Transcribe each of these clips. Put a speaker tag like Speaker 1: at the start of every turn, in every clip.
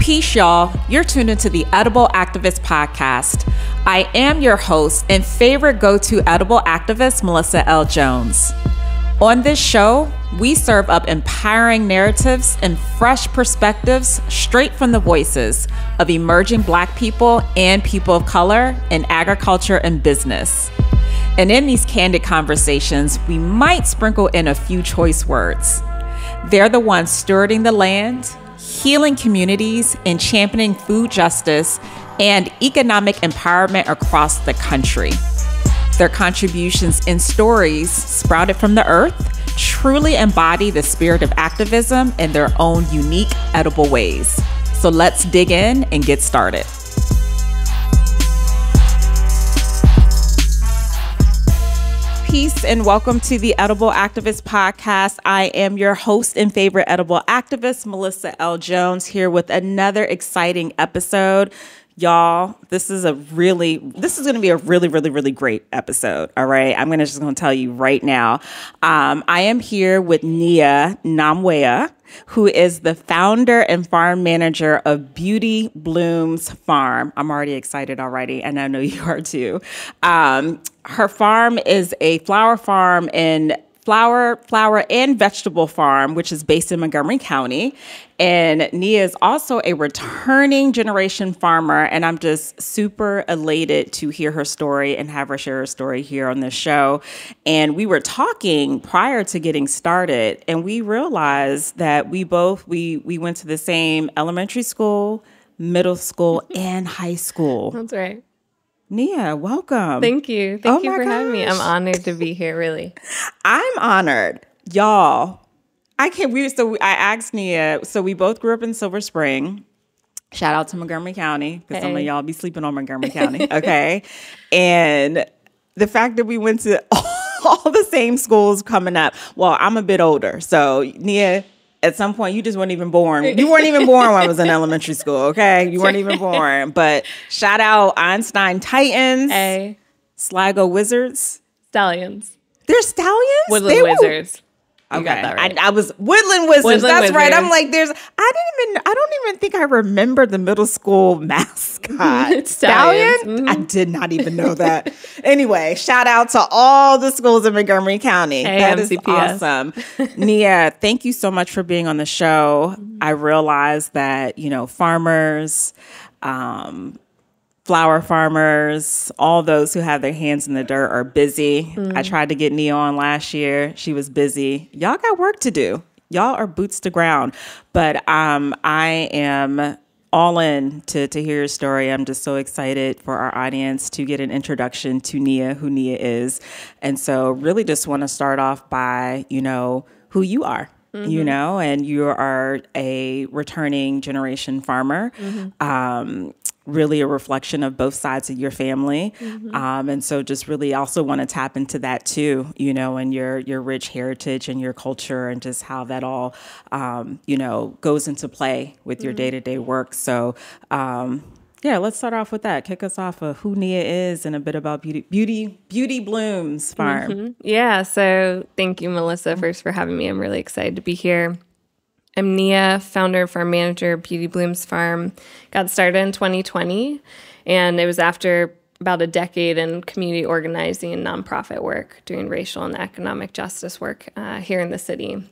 Speaker 1: Peace, y'all. You're tuned into the Edible Activist Podcast. I am your host and favorite go-to edible activist, Melissa L. Jones. On this show, we serve up empowering narratives and fresh perspectives straight from the voices of emerging Black people and people of color in agriculture and business. And in these candid conversations, we might sprinkle in a few choice words. They're the ones stewarding the land, healing communities, and championing food justice and economic empowerment across the country. Their contributions and stories sprouted from the earth truly embody the spirit of activism in their own unique, edible ways. So let's dig in and get started. Peace and welcome to the Edible Activist Podcast. I am your host and favorite edible activist, Melissa L. Jones, here with another exciting episode. Y'all, this is going to be a really great episode. All right. I'm just going to tell you right now. I am here with Nyamweya, who is the founder and farm manager of Beauty Blooms Farm. I'm already excited already, and I know you are too. Her farm is a flower farm and flower and vegetable farm, which is based in Montgomery County. And Nia is also a returning generation farmer, and I'm just super elated to hear her story and have her share her story here on this show. And we were talking prior to getting started, and we realized that we went to the same elementary school, middle school, and high school.
Speaker 2: That's right.
Speaker 1: Nia, welcome.
Speaker 2: Thank you. Thank you for having me. I'm honored to be here, really.
Speaker 1: I'm honored. Y'all, I asked Nia, so we both grew up in Silver Spring. Shout out to Montgomery County, because some of y'all be sleeping on Montgomery County, okay? And the fact that we went to all the same schools coming up, well, I'm a bit older, so Nia, at some point, you just weren't even born. You weren't even born when I was in elementary school, okay? You weren't even born. But shout out Einstein Titans, Sligo Wizards.
Speaker 2: Stallions.
Speaker 1: They're stallions?
Speaker 2: Woodland Wizards. You got that right.
Speaker 1: I was Woodland Wizards.
Speaker 2: Woodland
Speaker 1: That's
Speaker 2: Wizards.
Speaker 1: Right. I'm like, I don't even think I remember the middle school mascot.
Speaker 2: Stallion?
Speaker 1: Mm-hmm. I did not even know that. Anyway, shout out to all the schools in Montgomery County. That is awesome. Nia, thank you so much for being on the show. I realized that, farmers, flower farmers, all those who have their hands in the dirt are busy. I tried to get Nia on last year. She was busy. Y'all got work to do. Y'all are boots to ground. But I am all in to hear your story. I'm just so excited for our audience to get an introduction to Nia, who Nia is. And so really just want to start off by, who you are. And you are a returning generation farmer. Really a reflection of both sides of your family. And so just really also want to tap into that too, and your rich heritage and your culture and just how that all, goes into play with your day-to-day work. So, let's start off with that. Kick us off of who Nia is and a bit about Beauty Blooms Farm.
Speaker 2: Yeah. So thank you, Melissa, first for having me. I'm really excited to be here. I'm Nia, founder, farm manager, Beauty Blooms Farm. Got started in 2020, and it was after about a decade in community organizing and nonprofit work, doing racial and economic justice work here in the city.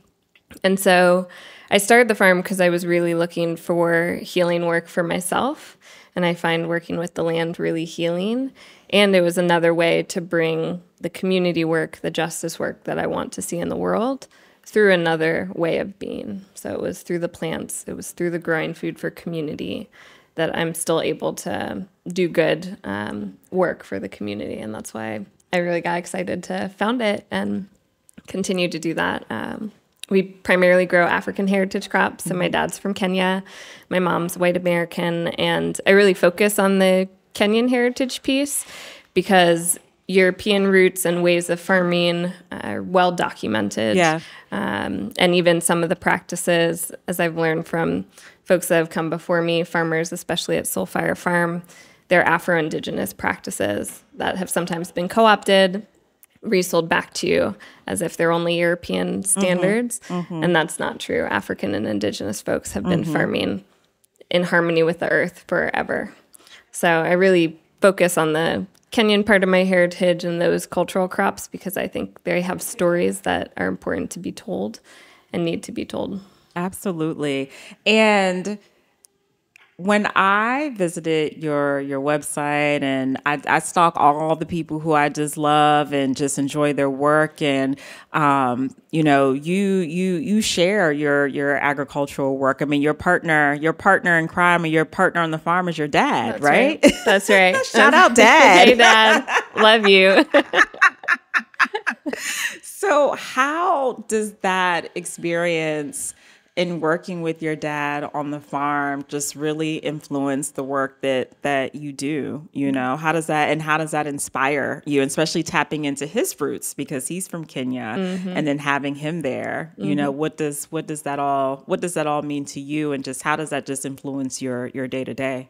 Speaker 2: And so I started the farm because I was really looking for healing work for myself, and I find working with the land really healing. And it was another way to bring the community work, the justice work that I want to see in the world through another way of being. So it was through the plants, it was through the growing food for community that I'm still able to do good work for the community. And that's why I really got excited to found it and continue to do that. We primarily grow African heritage crops. So my dad's from Kenya, my mom's white American, and I really focus on the Kenyan heritage piece because European roots and ways of farming are well documented. And even some of the practices, as I've learned from folks that have come before me, farmers, especially at Soulfire Farm, they're Afro-Indigenous practices that have sometimes been co-opted, resold back to you as if they're only European standards. And that's not true. African and Indigenous folks have been farming in harmony with the earth forever. So I really focus on the Kenyan part of my heritage and those cultural crops because I think they have stories that are important to be told and need to be told.
Speaker 1: Absolutely. And when I visited your website, and I stalk all the people who I just love and just enjoy their work, and you share your agricultural work. I mean, your partner in crime, and your partner on the farm is your dad,
Speaker 2: That's
Speaker 1: right?
Speaker 2: That's right.
Speaker 1: Shout out, Dad.
Speaker 2: Hey, Dad. Love you.
Speaker 1: So, how does that experience in working with your dad on the farm just really influence the work that you do? How does that inspire you, especially tapping into his roots because he's from Kenya, and then having him there? What does that all mean to you, and just how does that just influence your day to day?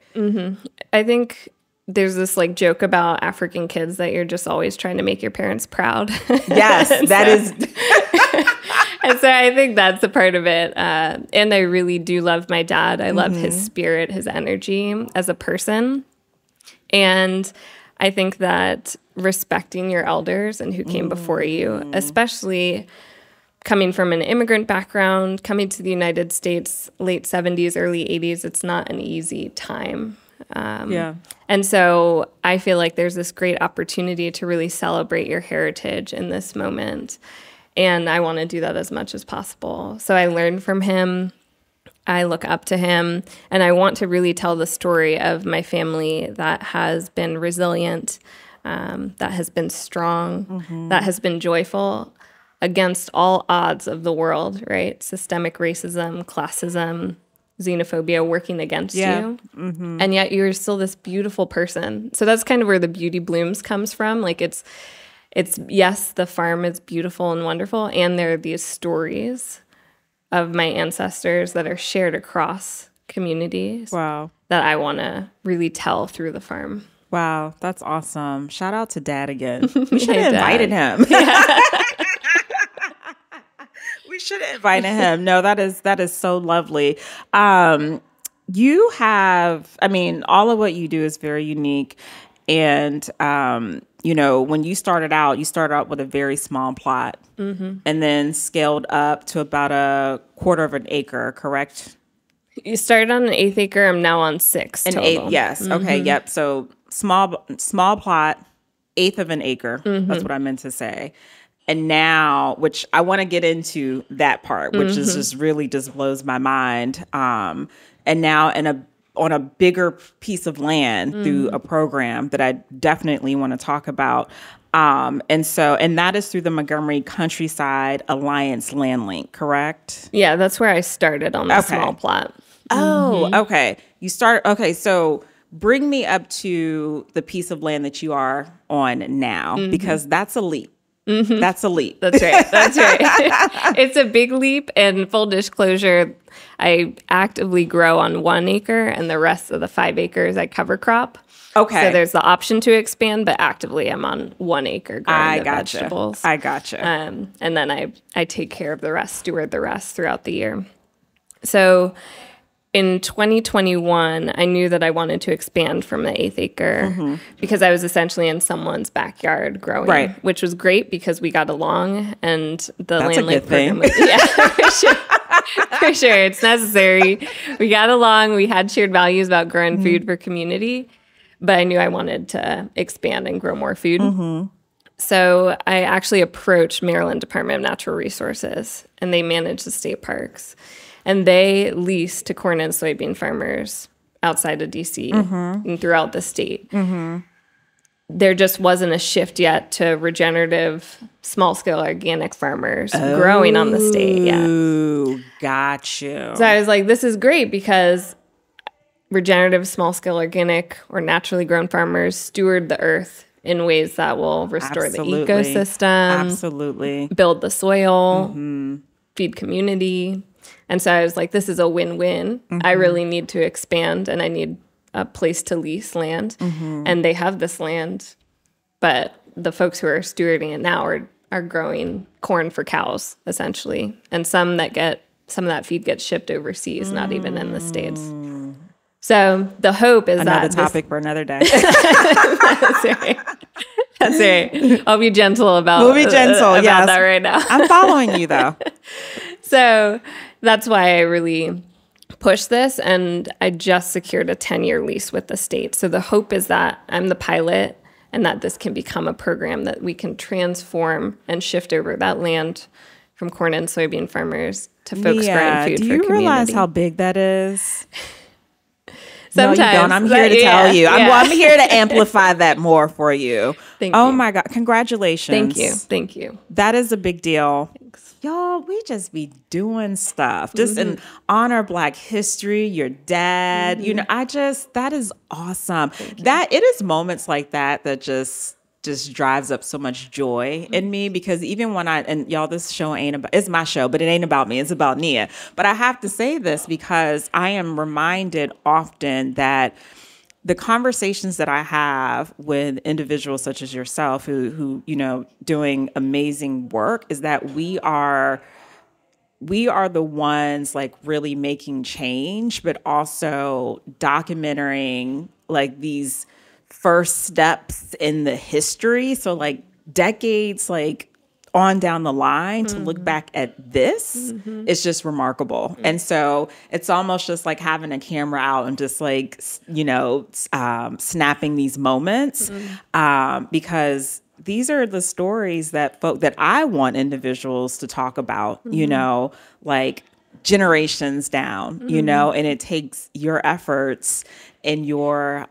Speaker 2: I think there's this joke about African kids that you're just always trying to make your parents proud.
Speaker 1: Yes, that is.
Speaker 2: And so I think that's a part of it. And I really do love my dad. I love his spirit, his energy as a person. And I think that respecting your elders and who came before you, especially coming from an immigrant background, coming to the United States, late 70s, early 80s, it's not an easy time. And so I feel like there's this great opportunity to really celebrate your heritage in this moment. And I want to do that as much as possible. So I learn from him. I look up to him. And I want to really tell the story of my family that has been resilient, that has been strong, that has been joyful against all odds of the world, right? Systemic racism, classism, xenophobia working against you. And yet you're still this beautiful person. So that's kind of where the Beauty Blooms comes from. It's yes, the farm is beautiful and wonderful, and there are these stories of my ancestors that are shared across communities.
Speaker 1: Wow.
Speaker 2: That I want to really tell through the farm.
Speaker 1: Wow, that's awesome. Shout out to Dad again. We should have invited him. We should have invited him. No, that is so lovely. You have, all of what you do is very unique. And, when you started out with a very small plot and then scaled up to about a quarter of an acre, correct?
Speaker 2: You started on an 1/8 acre. I'm now on 6 total.
Speaker 1: 1/8, yes. Okay. Yep. So small plot, 1/8 of an acre. That's what I meant to say. And now, which I want to get into that part, which is just really just blows my mind. And now on a bigger piece of land through a program that I definitely want to talk about. And that is through the Montgomery Countryside Alliance LandLink, correct?
Speaker 2: Yeah, that's where I started on the small plot.
Speaker 1: Oh, okay. So bring me up to the piece of land that you are on now, because that's a leap. That's a leap.
Speaker 2: That's right. It's a big leap. And full disclosure, I actively grow on 1 acre, and the rest of the 5 acres I cover crop.
Speaker 1: Okay.
Speaker 2: So there's the option to expand, but actively I'm on 1 acre growing the vegetables.
Speaker 1: I gotcha.
Speaker 2: And then I take care of the rest, steward the rest throughout the year. So in 2021, I knew that I wanted to expand from the 1/8 acre because I was essentially in someone's backyard growing, which was great because we got along, and the LandLink program was, for sure. It's necessary. We got along. We had shared values about growing food for community, but I knew I wanted to expand and grow more food. So I actually approached Maryland Department of Natural Resources, and they manage the state parks. And they lease to corn and soybean farmers outside of D.C. and throughout the state. There just wasn't a shift yet to regenerative, small-scale organic farmers growing on the state yet.
Speaker 1: Ooh, got you.
Speaker 2: So I was like, this is great because regenerative, small-scale organic or naturally grown farmers steward the earth in ways that will restore the ecosystem, build the soil, feed community. And so I was like, this is a win-win. I really need to expand, and I need a place to lease land. And they have this land, but the folks who are stewarding it now are growing corn for cows, essentially. And some of that feed gets shipped overseas, not even in the States. So the hope is
Speaker 1: another topic for another day.
Speaker 2: That's right. That's right. I'll be gentle about,
Speaker 1: we'll be gentle,
Speaker 2: about that right now.
Speaker 1: I'm following you, though.
Speaker 2: So that's why I really push this. And I just secured a 10-year lease with the state. So the hope is that I'm the pilot and that this can become a program that we can transform and shift over that land from corn and soybean farmers to folks growing food for community.
Speaker 1: Do you realize how big that is?
Speaker 2: Sometimes.
Speaker 1: No, you don't. I'm here to tell you. I'm here to amplify that more for you.
Speaker 2: Thank you.
Speaker 1: Oh, my God. Congratulations.
Speaker 2: Thank you. Thank you.
Speaker 1: That is a big deal.
Speaker 2: Thanks.
Speaker 1: Y'all, we just be doing stuff. Just in honor Black history, your dad. That is awesome. It is moments like that just drives up so much joy in me, because even when and y'all, this show it's my show, but it ain't about me. It's about Nia. But I have to say this because I am reminded often that the conversations that I have with individuals such as yourself who doing amazing work is that we are the ones like really making change, but also documenting like these first steps in the history. So like decades like on down the line to look back at this is just remarkable. And so it's almost just like having a camera out and just like, snapping these moments because these are the stories that I want individuals to talk about, like generations down, and it takes your efforts and your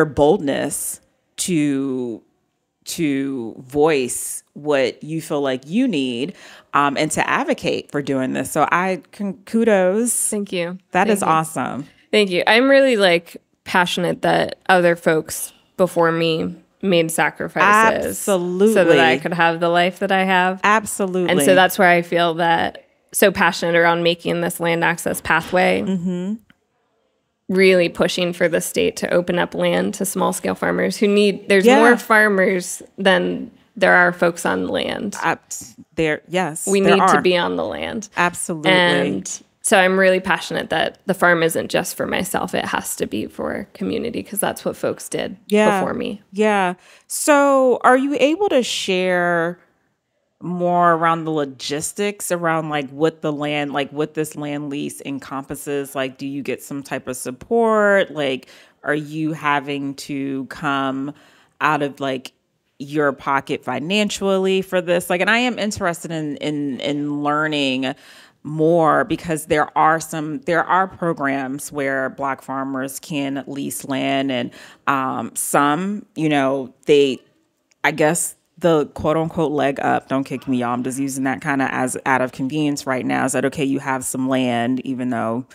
Speaker 1: boldness to voice what you feel like you need and to advocate for doing this. So kudos.
Speaker 2: Thank you.
Speaker 1: That is awesome.
Speaker 2: Thank you. I'm really passionate that other folks before me made sacrifices.
Speaker 1: Absolutely.
Speaker 2: So that I could have the life that I have.
Speaker 1: Absolutely.
Speaker 2: And so that's where I feel that so passionate around making this land access pathway. Really pushing for the state to open up land to small scale farmers who there's more farmers than there are folks on land. We need to be on the land.
Speaker 1: Absolutely.
Speaker 2: And so I'm really passionate that the farm isn't just for myself. It has to be for community because that's what folks did before me.
Speaker 1: Yeah. So are you able to share more around the logistics around what this land lease encompasses? Like, do you get some type of support? Like, are you having to come out of your pocket financially for this? And I am interested in learning more because there are programs where Black farmers can lease land and some, I guess the quote unquote leg up, don't kick me, y'all, I'm just using that kind of as out of convenience right now, is that okay, you have some land, even though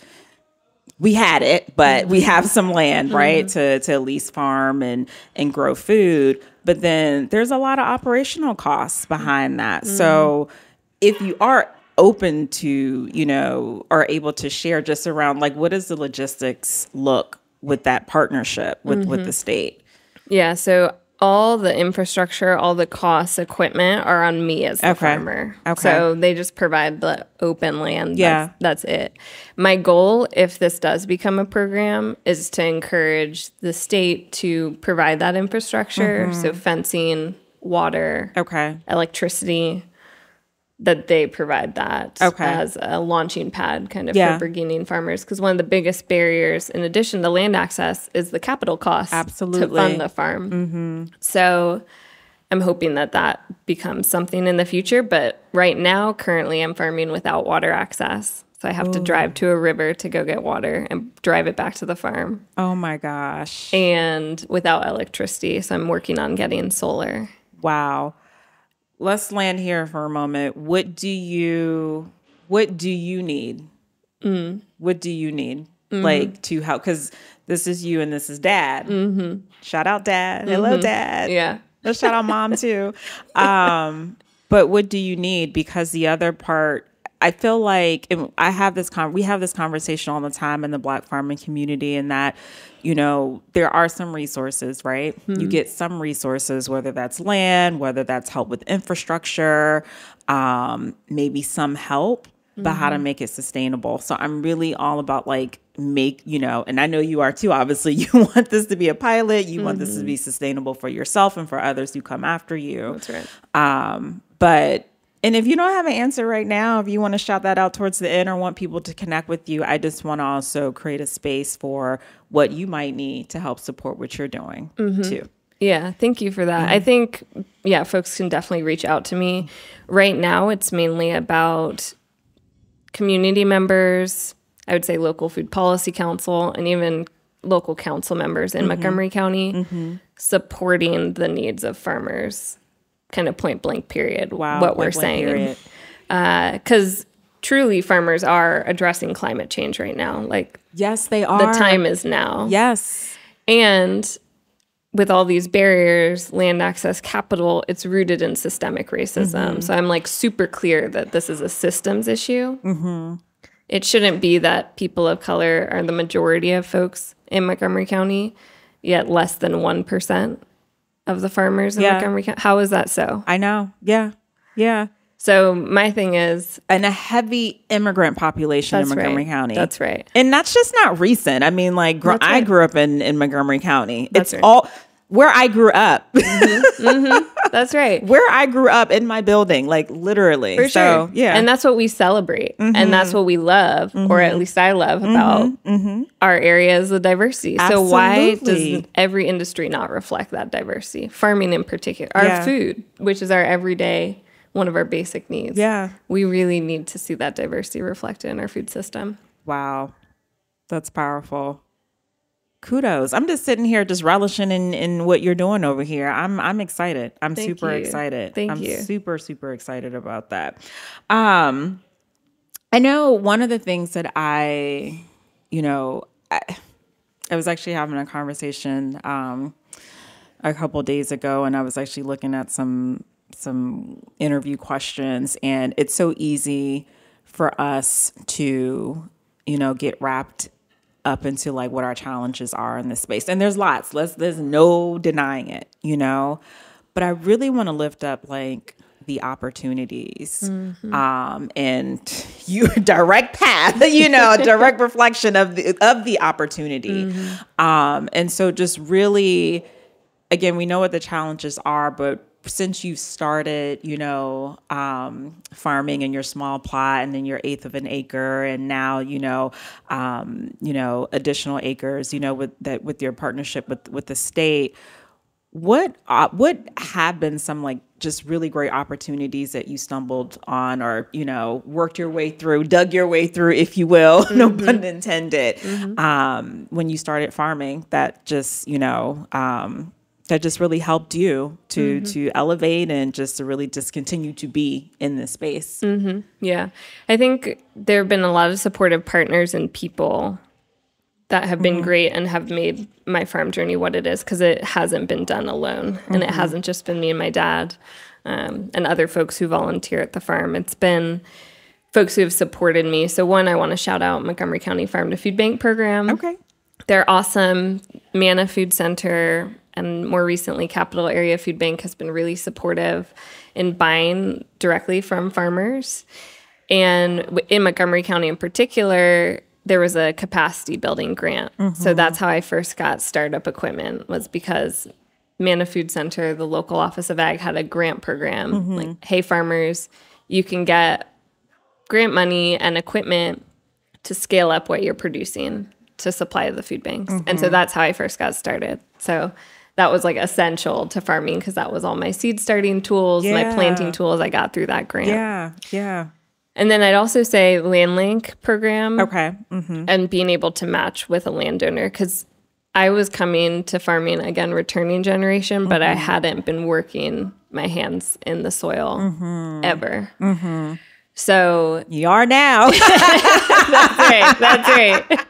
Speaker 1: we had it, but we have some land, right, to at least farm and grow food. But then there's a lot of operational costs behind that. So if you are open to, are able to share just around what does the logistics look with that partnership with the state?
Speaker 2: Yeah, so all the infrastructure, all the costs, equipment are on me as the farmer. Okay. So they just provide the open land.
Speaker 1: Yeah.
Speaker 2: That's it. My goal, if this does become a program, is to encourage the state to provide that infrastructure. So fencing, water, electricity, that they provide that as a launching pad kind of for beginning farmers. Because one of the biggest barriers, in addition to land access, is the capital costs to fund the farm. So I'm hoping that becomes something in the future. But right now, currently, I'm farming without water access. So I have to drive to a river to go get water and drive it back to the farm.
Speaker 1: Oh, my gosh.
Speaker 2: And without electricity. So I'm working on getting solar.
Speaker 1: Wow. Let's land here for a moment. What do you need? What do you need? To help? Because this is you and this is Dad. Shout out Dad. Hello, Dad.
Speaker 2: Yeah.
Speaker 1: Let's shout out Mom too. But what do you need? Because the other part, I feel like we have this conversation all the time in the Black farming community, and that, there are some resources, right? You get some resources, whether that's land, whether that's help with infrastructure, maybe some help. but how to make it sustainable. So I'm really all about like and I know you are too, obviously. You want this to be a pilot. You want this to be sustainable for yourself and for others who come after you.
Speaker 2: That's right.
Speaker 1: And if you don't have an answer right now, if you want to shout that out towards the end or want people to connect with you, I just want to also create a space for what you might need to help support what you're doing too.
Speaker 2: Yeah, thank you for that. I think, folks can definitely reach out to me. Right now, it's mainly about community members, I would say local food policy council, and even local council members in Montgomery County supporting the needs of farmers, kind of point blank period, what we're saying. Because truly farmers are addressing climate change right now. Like,
Speaker 1: yes, they are.
Speaker 2: The time is now.
Speaker 1: Yes.
Speaker 2: And with all these barriers, land access, capital, it's rooted in systemic racism. So I'm like super clear that this is a systems issue. It shouldn't be that people of color are the majority of folks in Montgomery County, yet less than 1% of the farmers in Montgomery County. How is that so?
Speaker 1: I know. Yeah. Yeah.
Speaker 2: So my thing is...
Speaker 1: And a heavy immigrant population in Montgomery County.
Speaker 2: That's right.
Speaker 1: And that's just not recent. I mean, like, I grew up in Montgomery County.
Speaker 2: That's
Speaker 1: it's all... Where I grew up.
Speaker 2: That's right.
Speaker 1: Where I grew up in my building, like literally.
Speaker 2: For sure.
Speaker 1: So, yeah.
Speaker 2: And that's what we celebrate. And that's what we love, or at least I love about our area is the diversity.
Speaker 1: Absolutely.
Speaker 2: So why does every industry not reflect that diversity? Farming in particular. Our food, which is our everyday, one of our basic needs.
Speaker 1: Yeah.
Speaker 2: We really need to see that diversity reflected in our food system.
Speaker 1: Wow. That's powerful. Kudos. I'm just sitting here just relishing in what you're doing over here. I'm excited. I'm super excited.
Speaker 2: Thank you.
Speaker 1: I'm super, super excited about that. I know one of the things that I was actually having a conversation a couple days ago, and I was actually looking at some interview questions, and it's so easy for us to, get wrapped up into like what our challenges are in this space. And there's lots. There's no denying it, But I really want to lift up like the opportunities and you direct path, direct reflection of the opportunity. And so just really, again, we know what the challenges are, but since you've started, farming in your small plot and then your eighth of an acre, and now, additional acres, with your partnership with the state, what have been some like just really great opportunities that you stumbled on or, worked your way through, dug your way through, if you will, no pun intended, when you started farming that just, that just really helped you to elevate and just to really just continue to be in this space.
Speaker 2: Yeah. I think there have been a lot of supportive partners and people that have been great and have made my farm journey what it is, because it hasn't been done alone. And it hasn't just been me and my dad and other folks who volunteer at the farm. It's been folks who have supported me. So one, I want to shout out Montgomery County Farm to Food Bank program.
Speaker 1: Okay.
Speaker 2: They're awesome. Manna Food Center and more recently Capital Area Food Bank has been really supportive in buying directly from farmers. And in Montgomery County in particular, there was a capacity building grant. So that's how I first got startup equipment, was because Manna Food Center, the local Office of Ag, had a grant program. Like, hey, farmers, you can get grant money and equipment to scale up what you're producing to supply to the food banks. And so that's how I first got started. So that was like essential to farming, because that was all my seed starting tools, my planting tools I got through that grant.
Speaker 1: Yeah.
Speaker 2: And then I'd also say LandLink program.
Speaker 1: Okay.
Speaker 2: And being able to match with a landowner, because I was coming to farming, again, returning generation, but I hadn't been working my hands in the soil ever. So
Speaker 1: you are now.
Speaker 2: That's right.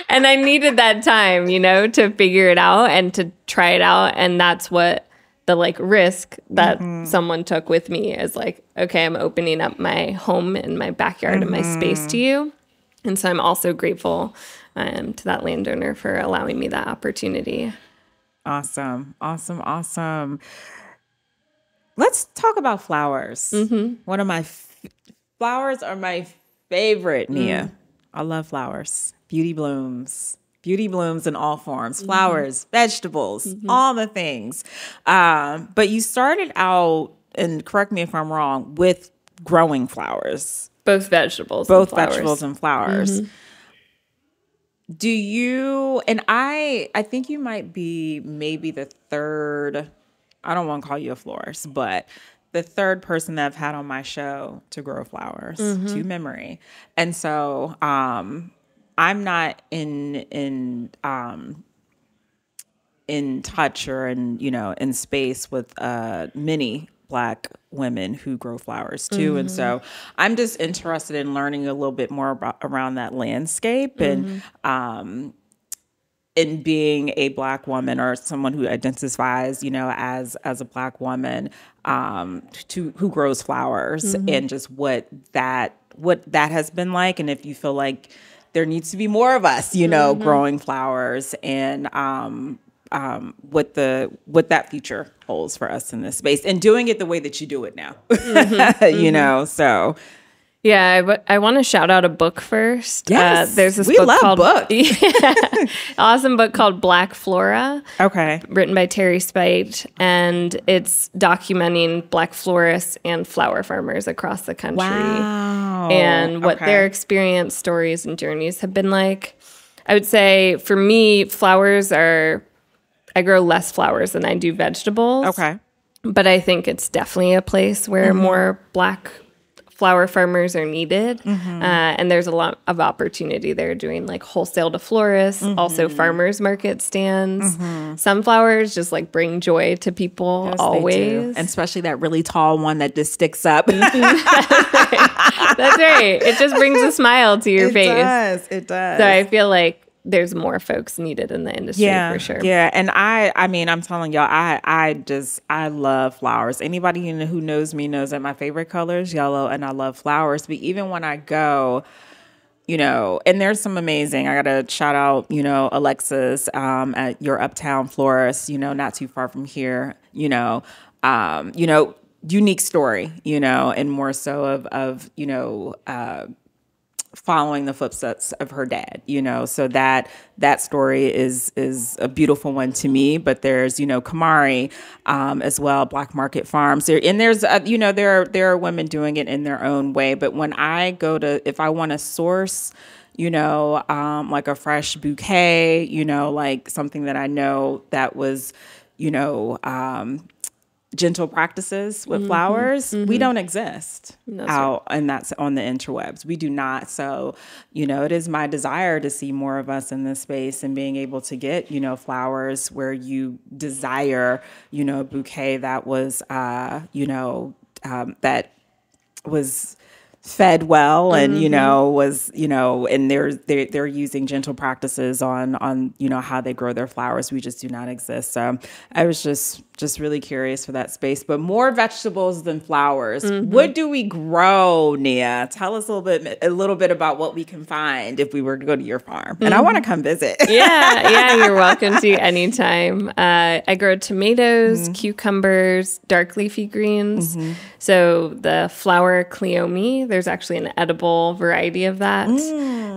Speaker 2: And I needed that time, to figure it out and to try it out. And that's what the risk that someone took with me is like, okay, I'm opening up my home and my backyard and my space to you. And so I'm also grateful to that landowner for allowing me that opportunity.
Speaker 1: Awesome. Let's talk about flowers. One of my flowers are my favorite, Nia. I love flowers. Beauty blooms. Beauty blooms in all forms. Flowers, vegetables, all the things. But you started out, and correct me if I'm wrong, with growing flowers.
Speaker 2: Both vegetables
Speaker 1: And flowers. Do you, and I think you might be maybe the third, I don't want to call you a florist, but the third person that I've had on my show to grow flowers to memory. And so I'm not in touch or in space with many Black women who grow flowers too. And so I'm just interested in learning a little bit more around that landscape and in being a Black woman or someone who identifies, as a Black woman who grows flowers and just what that has been like. And if you feel like there needs to be more of us, growing flowers and what that future holds for us in this space and doing it the way that you do it now, so.
Speaker 2: Yeah, I want to shout out a book first.
Speaker 1: Yes,
Speaker 2: there's this
Speaker 1: we
Speaker 2: book
Speaker 1: love
Speaker 2: called
Speaker 1: books.
Speaker 2: Awesome book called Black Flora.
Speaker 1: Okay,
Speaker 2: written by Terry Spite, and it's documenting Black florists and flower farmers across the country.
Speaker 1: Wow,
Speaker 2: and what their experience, stories, and journeys have been like. I would say for me, I grow less flowers than I do vegetables.
Speaker 1: Okay,
Speaker 2: but I think it's definitely a place where more Black flower farmers are needed. And there's a lot of opportunity there doing like wholesale to florists, also farmers market stands. Some flowers just like bring joy to people. Yes, always.
Speaker 1: And especially that really tall one that just sticks up.
Speaker 2: That's right. It just brings a smile to your face.
Speaker 1: It does.
Speaker 2: So I feel like there's more folks needed in the industry for sure.
Speaker 1: Yeah. And I mean, I'm telling y'all, I love flowers. Anybody who knows me knows that my favorite color is yellow and I love flowers. But even when I go, and there's some amazing, I got to shout out, Alexis at your Uptown Florist, not too far from here, unique story, and more so of following the footsteps of her dad, so that story is a beautiful one to me. But there's, Kamari, as well, Black Market Farms there. And there's, there are women doing it in their own way. But when I if I want to source, like a fresh bouquet, like something that I know that was, gentle practices with flowers, we don't exist out, and that's on the interwebs. We do not. So, it is my desire to see more of us in this space and being able to get, flowers where you desire, a bouquet that was, that was fed well and was and they're using gentle practices on how they grow their flowers. We just do not exist. So I was just really curious for that space. But more vegetables than flowers. What do we grow, Nia? Tell us a little bit about what we can find if we were to go to your farm. And I want to come visit.
Speaker 2: Yeah, you're welcome to anytime. I grow tomatoes, cucumbers, dark leafy greens. So the flower cleome, there's actually an edible variety of that.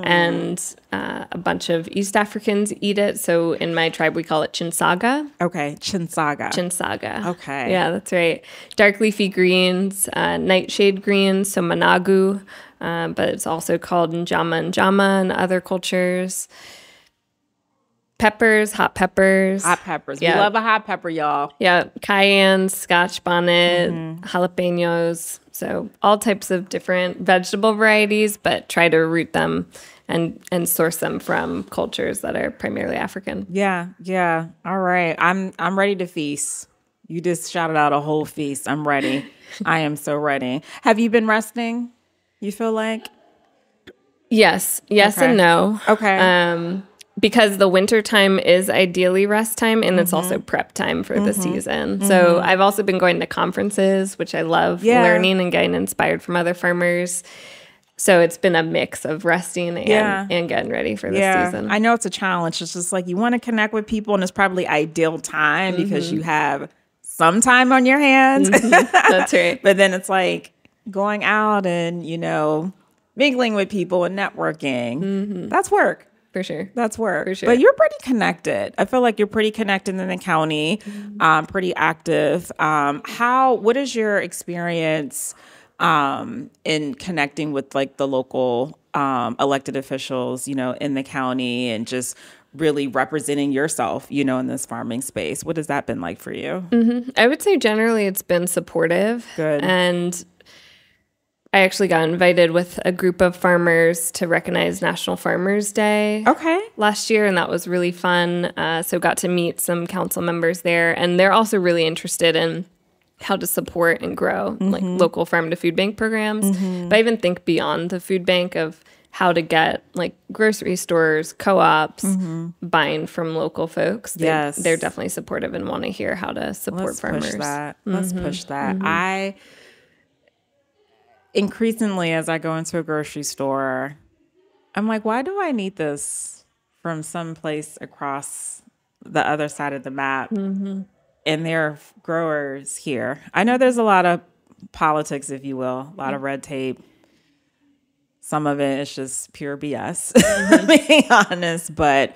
Speaker 2: And a bunch of East Africans eat it. So in my tribe, we call it chinsaga.
Speaker 1: Okay, chinsaga.
Speaker 2: Okay. Yeah, that's right. Dark leafy greens, nightshade greens, so managu, but it's also called njama in other cultures. Peppers, hot peppers.
Speaker 1: Yeah. We love a hot pepper, y'all.
Speaker 2: Yeah, cayenne, Scotch bonnet, jalapenos. So all types of different vegetable varieties, but try to root them and source them from cultures that are primarily African.
Speaker 1: Yeah. All right. I'm ready to feast. You just shouted out a whole feast. I'm ready. I am so ready. Have you been resting? You feel like?
Speaker 2: Yes, okay. And no.
Speaker 1: Okay.
Speaker 2: Because the winter time is ideally rest time, and it's also prep time for the season. So I've also been going to conferences, which I love, learning and getting inspired from other farmers. So it's been a mix of resting and getting ready for the season.
Speaker 1: I know it's a challenge. It's just like you want to connect with people, and it's probably ideal time because you have some time on your hands.
Speaker 2: That's right.
Speaker 1: But then it's like going out and, mingling with people and networking. That's work.
Speaker 2: For sure.
Speaker 1: That's work.
Speaker 2: For sure.
Speaker 1: But you're pretty connected. I feel like you're pretty connected in the county, pretty active. What is your experience in connecting with like the local elected officials, in the county, and just really representing yourself, in this farming space? What has that been like for you?
Speaker 2: I would say generally it's been supportive.
Speaker 1: Good.
Speaker 2: And I actually got invited with a group of farmers to recognize National Farmers Day last year, and that was really fun. So got to meet some council members there, and they're also really interested in how to support and grow like local farm to food bank programs. But I even think beyond the food bank of how to get like grocery stores, co-ops, buying from local folks. They're definitely supportive and want to hear how to support farmers.
Speaker 1: Let's push that. Increasingly, as I go into a grocery store, I'm like, why do I need this from someplace across the other side of the map? And there are growers here. I know there's a lot of politics, if you will, a lot of red tape. Some of it is just pure BS, being honest. But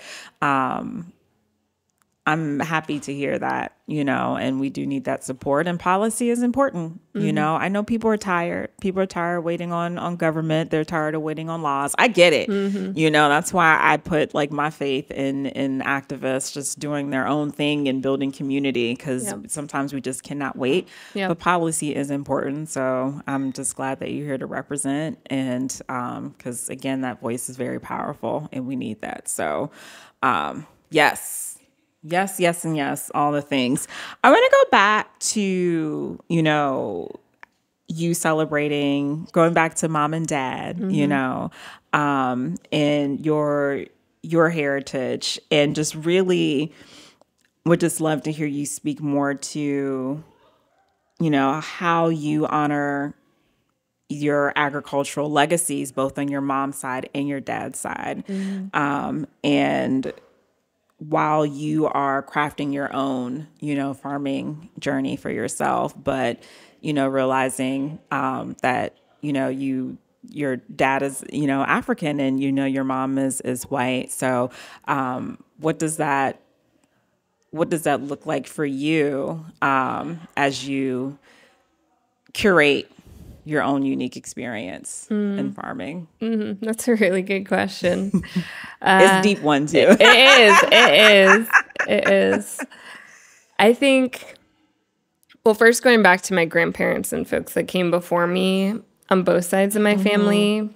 Speaker 1: I'm happy to hear that, and we do need that support, and policy is important. I know people are tired. People are tired of waiting on government. They're tired of waiting on laws. I get it. That's why I put like my faith in activists just doing their own thing and building community, because sometimes we just cannot wait. But policy is important. So I'm just glad that you're here to represent, and because again, that voice is very powerful and we need that. So yes. Yes, and yes, all the things. I want to go back to, you celebrating, going back to mom and dad, and your heritage, and just really would just love to hear you speak more to, how you honor your agricultural legacies, both on your mom's side and your dad's side. And while you are crafting your own, farming journey for yourself, but, realizing that, your dad is, African, and, your mom is white. So what does that look like for you as you curate your own unique experience in farming?
Speaker 2: That's a really good question.
Speaker 1: It's a deep one too.
Speaker 2: It is. I think, well, first going back to my grandparents and folks that came before me on both sides of my family,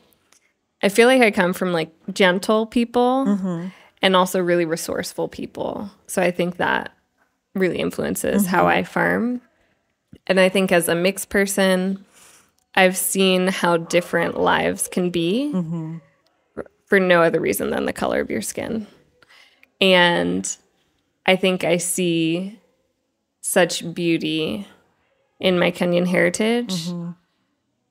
Speaker 2: I feel like I come from like gentle people and also really resourceful people. So I think that really influences how I farm. And I think as a mixed person, I've seen how different lives can be for no other reason than the color of your skin. And I think I see such beauty in my Kenyan heritage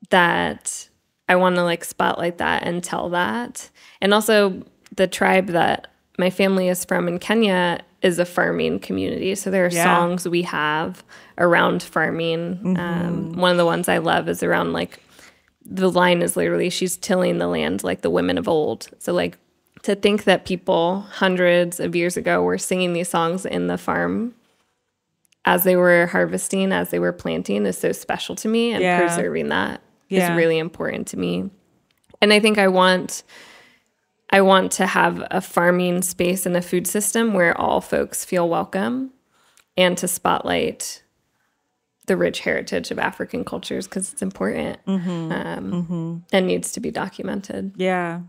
Speaker 2: that I want to like spotlight that and tell that. And also the tribe that my family is from in Kenya is a farming community. So there are songs we have around farming. One of the ones I love is around like, the line is literally, she's tilling the land like the women of old. So like to think that people hundreds of years ago were singing these songs in the farm as they were harvesting, as they were planting is so special to me, and preserving that is really important to me. And I think I want to have a farming space and a food system where all folks feel welcome, and to spotlight the rich heritage of African cultures, because it's important and needs to be documented.
Speaker 1: Yeah.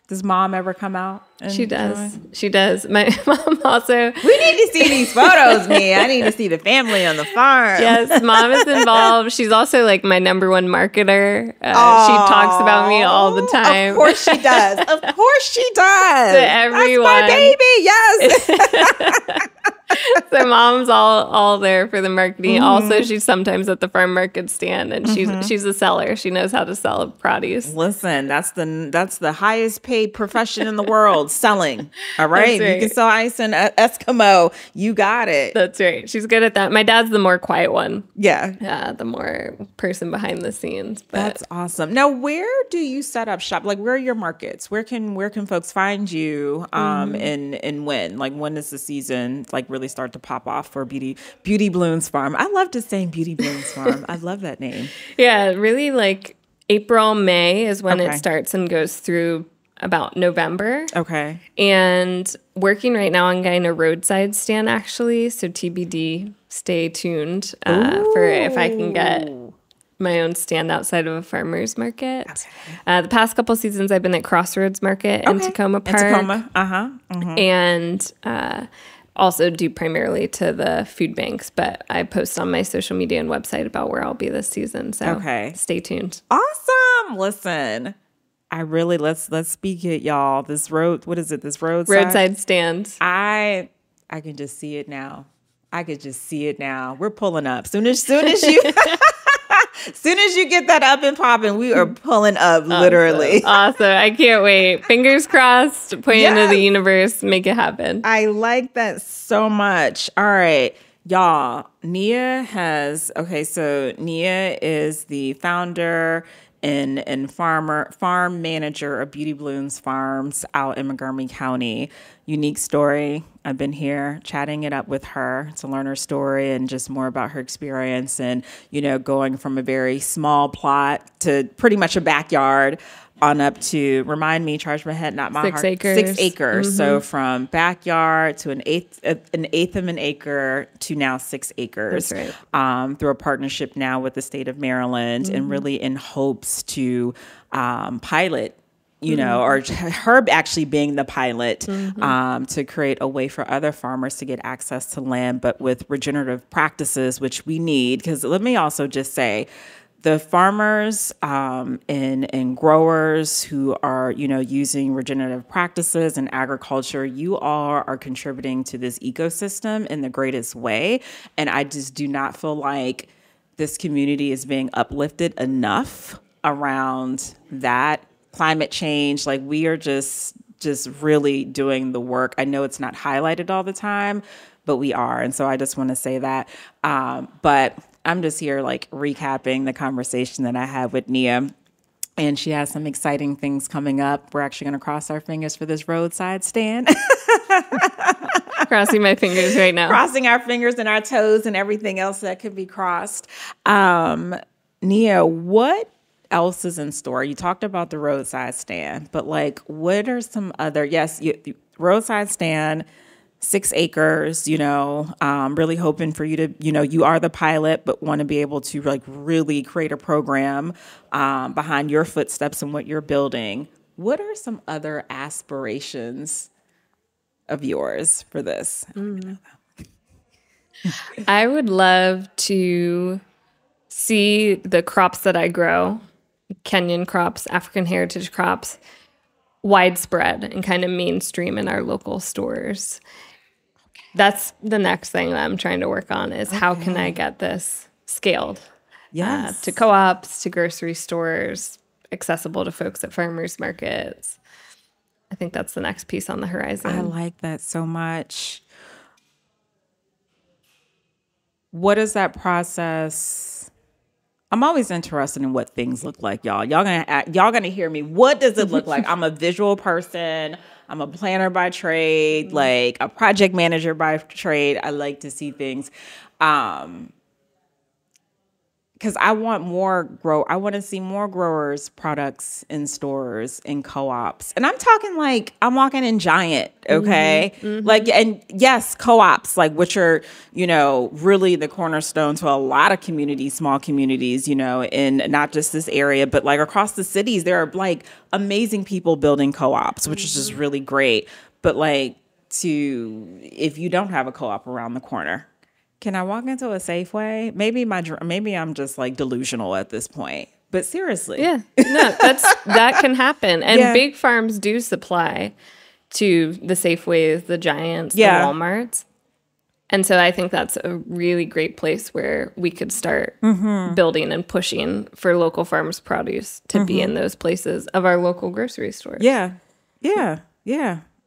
Speaker 1: Does mom ever come out?
Speaker 2: She does. She does. My mom also.
Speaker 1: We need to see these photos, I need to see the family on the farm.
Speaker 2: Yes, mom is involved. She's also like my number one marketer. She talks about me all the time.
Speaker 1: Of course she does. To everyone.
Speaker 2: That's my
Speaker 1: baby. Yes.
Speaker 2: So mom's all there for the marketing. Also, she's sometimes at the farm market stand, and she's a seller. She knows how to sell produce.
Speaker 1: Listen, that's the highest paid profession in the world, selling. All right?
Speaker 2: Right.
Speaker 1: You can sell ice and Eskimo. You got it.
Speaker 2: That's right. She's good at that. My dad's the more quiet one.
Speaker 1: Yeah.
Speaker 2: The more person behind the scenes. But
Speaker 1: That's awesome. Now, where do you set up shop? Like, where are your markets? Where can folks find you? And when? Like, when does the season like really start to pop off for Beauty Blooms Farm? I love just saying Beauty Blooms Farm. I love that name.
Speaker 2: Yeah, really like April, May is when
Speaker 1: Okay.
Speaker 2: it starts and goes through about November.
Speaker 1: Okay.
Speaker 2: And working right now on getting a roadside stand, actually. So TBD, stay tuned for if I can get my own stand outside of a farmer's market. Okay. The past couple seasons, I've been at Crossroads Market in Tacoma Park.
Speaker 1: In Tacoma. Mm-hmm.
Speaker 2: And also due primarily to the food banks, but I post on my social media and website about where I'll be this season. So stay tuned.
Speaker 1: Awesome. Listen, I really let's speak it, y'all. This roadside
Speaker 2: stand.
Speaker 1: I can just see it now. We're pulling up. Soon as you soon as you get that up and popping, we are pulling up, literally.
Speaker 2: Awesome. I can't wait. Fingers crossed, point into the universe, make it happen.
Speaker 1: I like that so much. All right, y'all. Nia is the founder and farm manager of Beauty Blooms Farms out in Montgomery County. Unique story. I've been here chatting it up with her to learn her story and just more about her experience and, going from a very small plot to pretty much a backyard on up to, remind me, charge my head, not my
Speaker 2: 6
Speaker 1: heart.
Speaker 2: acres.
Speaker 1: 6 acres. Mm-hmm. So from backyard to an eighth of an acre to now 6 acres.
Speaker 2: That's right.
Speaker 1: Through a partnership now with the state of Maryland, and really in hopes to pilot, or Herb actually being the pilot, to create a way for other farmers to get access to land, but with regenerative practices, which we need. Because let me also just say, the farmers and growers who are, using regenerative practices in agriculture, you all are contributing to this ecosystem in the greatest way. And I just do not feel like this community is being uplifted enough around that. Climate change, like we are just really doing the work. I know it's not highlighted all the time, but we are. And so I just want to say that. But I'm just here like recapping the conversation that I had with Nia. And she has some exciting things coming up. We're actually going to cross our fingers for this roadside stand.
Speaker 2: Crossing my fingers right now.
Speaker 1: Crossing our fingers and our toes and everything else that could be crossed. Nia, what else is in store? You talked about the roadside stand, but like, what are some other, roadside stand, 6 acres, really hoping for you to, you are the pilot, but want to be able to like really create a program behind your footsteps and what you're building. What are some other aspirations of yours for this?
Speaker 2: I would love to see the crops that I grow, Kenyan crops, African heritage crops, widespread and kind of mainstream in our local stores. That's the next thing that I'm trying to work on is how can I get this scaled to co-ops, to grocery stores, accessible to folks at farmers markets. I think that's the next piece on the horizon.
Speaker 1: I like that so much. What is that process? I'm always interested in what things look like, y'all. Y'all gonna hear me. What does it look like? I'm a visual person. I'm a planner by trade, like a project manager by trade. I like to see things. Because I want to see more growers' products in stores, in co-ops. And I'm talking like, I'm walking in Giant, okay? Like, and yes, co-ops, like, which are, really the cornerstone to a lot of communities, small communities, in not just this area, but like across the cities, there are like amazing people building co-ops, which is just really great. But like, if you don't have a co-op around the corner, can I walk into a Safeway? Maybe I'm just like delusional at this point. But seriously.
Speaker 2: Yeah. No, that can happen. And big farms do supply to the Safeways, the Giants, the Walmarts. And so I think that's a really great place where we could start building and pushing for local farms' produce to be in those places of our local grocery stores.
Speaker 1: Yeah.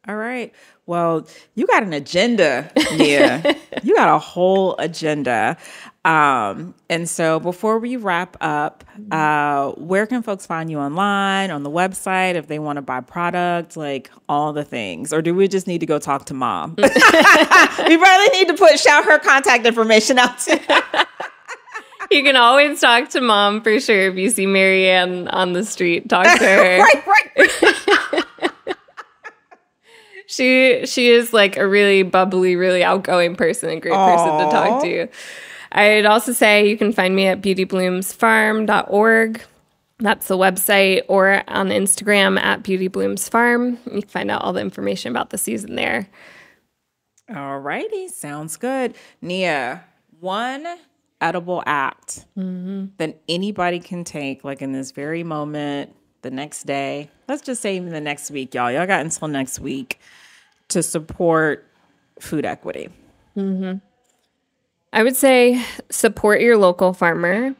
Speaker 1: All right. Well, you got an agenda, Nia. You got a whole agenda. And so before we wrap up, where can folks find you online, on the website, if they want to buy products, like all the things? Or do we just need to go talk to mom? We probably need to shout her contact information out too.
Speaker 2: You can always talk to mom for sure. If you see Marianne on the street, talk to her.
Speaker 1: Right.
Speaker 2: She is like a really bubbly, really outgoing person, a great person to talk to. I'd also say you can find me at beautybloomsfarm.org. That's the website, or on Instagram at beautybloomsfarm. You can find out all the information about the season there.
Speaker 1: All righty. Sounds good. Nia, one edible act that anybody can take, like in this very moment, the next day, let's just say even the next week, y'all. Y'all got until next week to support food equity.
Speaker 2: I would say support your local farmer,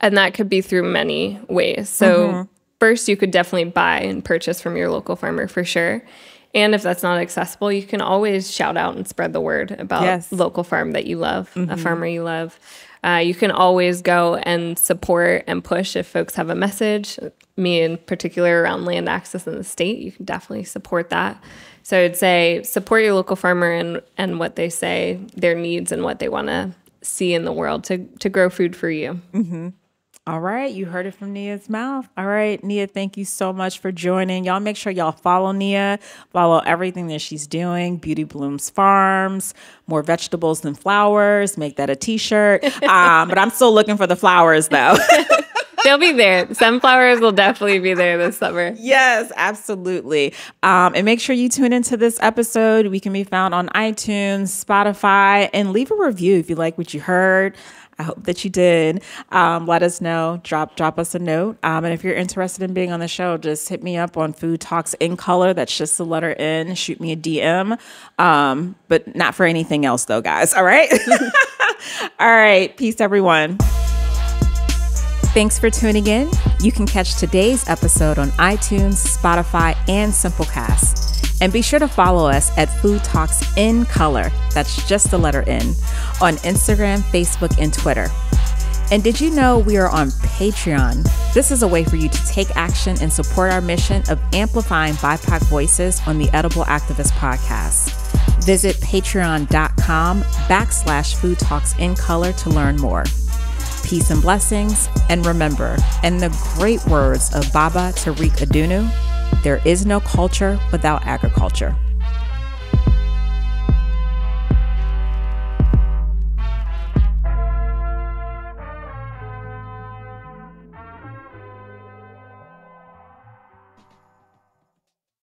Speaker 2: and that could be through many ways. So first, you could definitely buy and purchase from your local farmer for sure. And if that's not accessible, you can always shout out and spread the word about local farm that you love, a farmer you love. You can always go and support and push if folks have a message. Me in particular around land access in the state, you can definitely support that. So I'd say support your local farmer and what they say, their needs and what they want to see in the world to grow food for you.
Speaker 1: All right. You heard it from Nia's mouth. All right. Nia, thank you so much for joining. Y'all make sure y'all follow Nia, follow everything that she's doing. Beauty Blooms Farms, more vegetables than flowers. Make that a t-shirt. But I'm still looking for the flowers though.
Speaker 2: They'll be there. Sunflowers will definitely be there this summer.
Speaker 1: Yes, absolutely. And make sure you tune into this episode. We can be found on iTunes, Spotify, and leave a review if you like what you heard. I hope that you did. Let us know. Drop us a note. And if you're interested in being on the show, just hit me up on Food Talks in Color. That's just the letter N. Shoot me a DM. But not for anything else, though, guys. All right. All right. Peace, everyone. Thanks for tuning in. You can catch today's episode on iTunes, Spotify, and Simplecast. And be sure to follow us at Food Talks in Color. That's just the letter N on Instagram, Facebook, and Twitter. And did you know we are on Patreon? This is a way for you to take action and support our mission of amplifying BIPOC voices on the Edible Activist podcast. Visit patreon.com/Food Talks in Color to learn more. Peace and blessings. And remember, in the great words of Baba Tariq Adunu, there is no culture without agriculture.